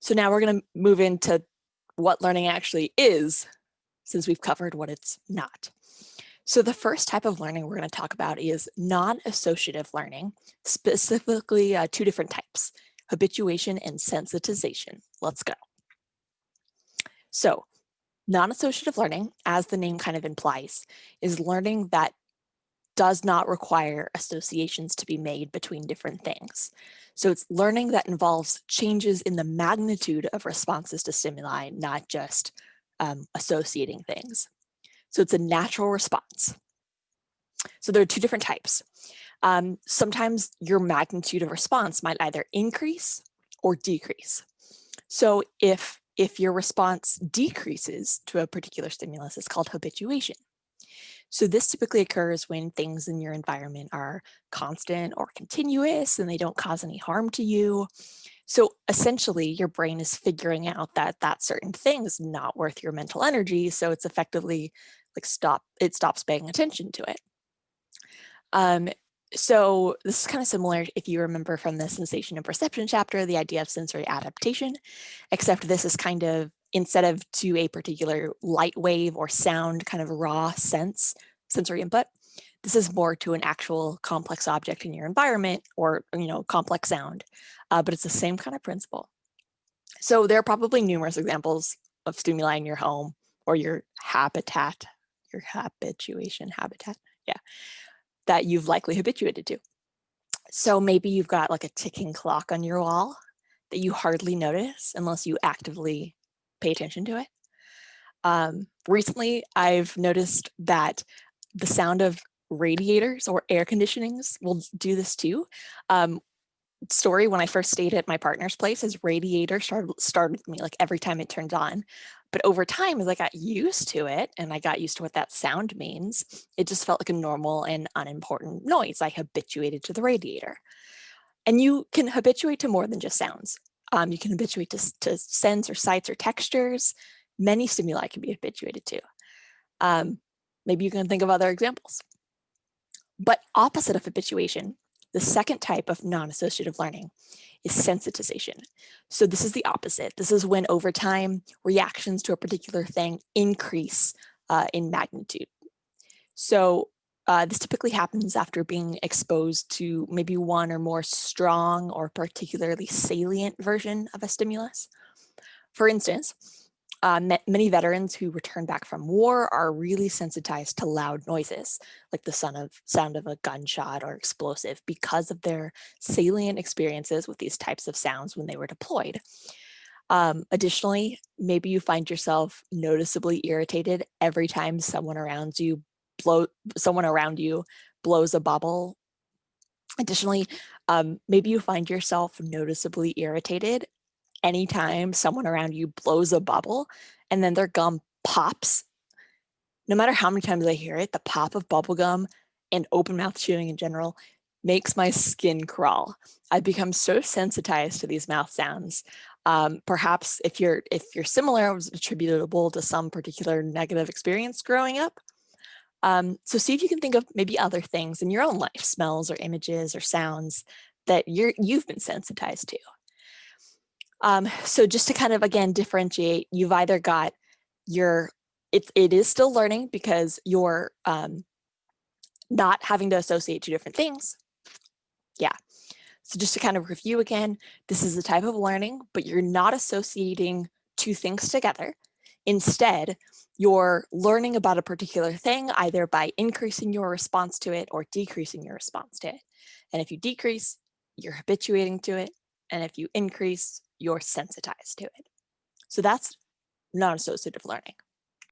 So now we're going to move into what learning actually is, since we've covered what it's not. So the first type of learning we're going to talk about is non-associative learning, specifically two different types, habituation and sensitization. Let's go. So non-associative learning, as the name kind of implies, is learning that does not require associations to be made between different things. So it's learning that involves changes in the magnitude of responses to stimuli, not just associating things. So it's a natural response. So there are two different types. Sometimes your magnitude of response might either increase or decrease. So if your response decreases to a particular stimulus, it's called habituation. So this typically occurs when things in your environment are constant or continuous and they don't cause any harm to you. So essentially your brain is figuring out that that certain thing is not worth your mental energy. So it's effectively like it stops paying attention to it. So this is kind of similar, if you remember from the sensation and perception chapter, the idea of sensory adaptation, except this is kind of, instead of to a particular light wave or sound kind of raw sensory input, this is more to an actual complex object in your environment or, complex sound, but it's the same kind of principle. So there are probably numerous examples of stimuli in your home or your habituation, yeah, that you've likely habituated to. So maybe you've got like a ticking clock on your wall that you hardly notice unless you actively pay attention to it. Recently, I've noticed that the sound of radiators or air conditionings will do this too. Story, when I first stayed at my partner's place, his radiator started with me like every time it turned on. But over time, as I got used to it and I got used to what that sound means, it just felt like a normal and unimportant noise. I habituated to the radiator. And you can habituate to more than just sounds. You can habituate to scents or sights or textures. Many stimuli can be habituated to. Maybe you can think of other examples. But opposite of habituation, the second type of non-associative learning is sensitization. So this is the opposite. This is when over time, reactions to a particular thing increase in magnitude. So this typically happens after being exposed to maybe one or more strong or particularly salient version of a stimulus. For instance, many veterans who return back from war are really sensitized to loud noises, like the sound of a gunshot or explosive, because of their salient experiences with these types of sounds when they were deployed. Additionally, maybe you find yourself noticeably irritated every time someone around you blows a bubble. Additionally, maybe you find yourself noticeably irritated anytime someone around you blows a bubble and then their gum pops. No matter how many times I hear it, the pop of bubble gum and open mouth chewing in general makes my skin crawl. I've become so sensitized to these mouth sounds. Perhaps if you're similar, it was attributable to some particular negative experience growing up. So see if you can think of maybe other things in your own life, smells or images or sounds that you've been sensitized to. So just to kind of, again, differentiate, you've either got it is still learning because you're not having to associate two different things. Yeah. So just to kind of review again, this is a type of learning, but you're not associating two things together. Instead, you're learning about a particular thing either by increasing your response to it or decreasing your response to it. And if you decrease, you're habituating to it. And if you increase, you're sensitized to it. So that's non-associative learning.